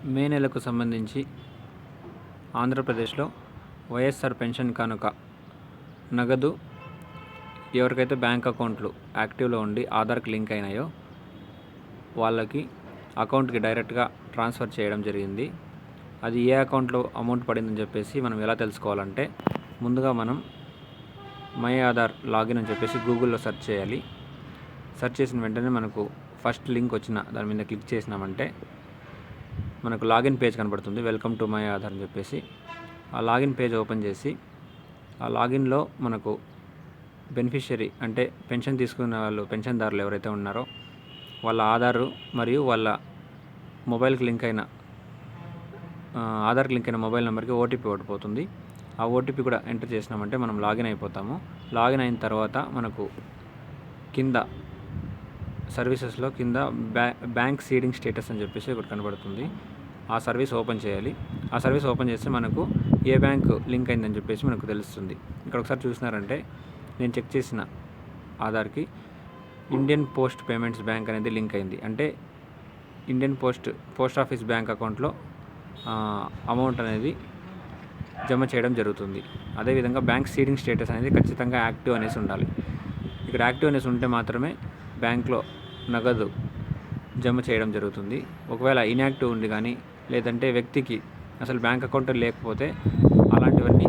మే నెలకు సంబంధించి ఆంధ్రప్రదేశ్లో వైఎస్ఆర్ పెన్షన్ కానుక నగదు ఎవరికైతే బ్యాంక్ అకౌంట్లు యాక్టివ్లో ఉండి ఆధార్కి లింక్ అయినాయో వాళ్ళకి అకౌంట్కి డైరెక్ట్గా ట్రాన్స్ఫర్ చేయడం జరిగింది. అది ఏ అకౌంట్లో అమౌంట్ పడిందని చెప్పేసి మనం ఎలా తెలుసుకోవాలంటే, ముందుగా మనం మై ఆధార్ లాగిన్ అని చెప్పేసి గూగుల్లో సెర్చ్ చేయాలి. సెర్చ్ చేసిన వెంటనే మనకు ఫస్ట్ లింక్ వచ్చిన దాని మీద క్లిక్ చేసినామంటే మనకు లాగిన్ పేజ్ కనబడుతుంది. వెల్కమ్ టు మై ఆధార్ అని చెప్పేసి ఆ లాగిన్ పేజ్ ఓపెన్ చేసి ఆ లాగిన్లో మనకు బెనిఫిషియరీ అంటే పెన్షన్ తీసుకున్న వాళ్ళు, పెన్షన్దారులు ఎవరైతే ఉన్నారో వాళ్ళ ఆధారు మరియు వాళ్ళ మొబైల్కి లింక్ అయిన ఆధార్కి లింక్ అయిన మొబైల్ నెంబర్కి ఓటీపీ ఓడిపోతుంది. ఆ ఓటీపీ కూడా ఎంటర్ చేసినామంటే మనం లాగిన్ అయిపోతాము. లాగిన్ అయిన తర్వాత మనకు కింద సర్వీసెస్లో కింద బ్యాంక్ సీడింగ్ స్టేటస్ అని చెప్పేసి ఒకటి కనబడుతుంది. ఆ సర్వీస్ ఓపెన్ చేయాలి. ఆ సర్వీస్ ఓపెన్ చేస్తే మనకు ఏ బ్యాంక్ లింక్ అయిందని చెప్పేసి మనకు తెలుస్తుంది. ఇక్కడ ఒకసారి చూసినారంటే నేను చెక్ చేసిన ఆధార్కి ఇండియన్ పోస్ట్ పేమెంట్స్ బ్యాంక్ అనేది లింక్ అయింది. అంటే ఇండియన్ పోస్ట్ ఆఫీస్ బ్యాంక్ అకౌంట్లో అమౌంట్ అనేది జమ చేయడం జరుగుతుంది. అదేవిధంగా బ్యాంక్ సీడింగ్ స్టేటస్ అనేది ఖచ్చితంగా యాక్టివ్ అనేసి ఉండాలి. ఇక్కడ యాక్టివ్ అనేసి ఉంటే మాత్రమే బ్యాంక్లో నగదు జమ చేయడం జరుగుతుంది. ఒకవేళ ఇన్యాక్టివ్ ఉండి కానీ లేదంటే వ్యక్తికి అసలు బ్యాంక్ అకౌంట్ లేకపోతే అలాంటివన్నీ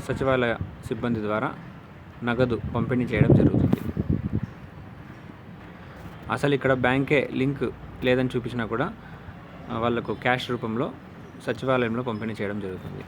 సచివాలయ సిబ్బంది ద్వారా నగదు పంపిణీ చేయడం జరుగుతుంది. అసలు ఇక్కడ బ్యాంకే లింక్ లేదని చూపించినా కూడా వాళ్ళకు క్యాష్ రూపంలో సచివాలయంలో పంపిణీ చేయడం జరుగుతుంది.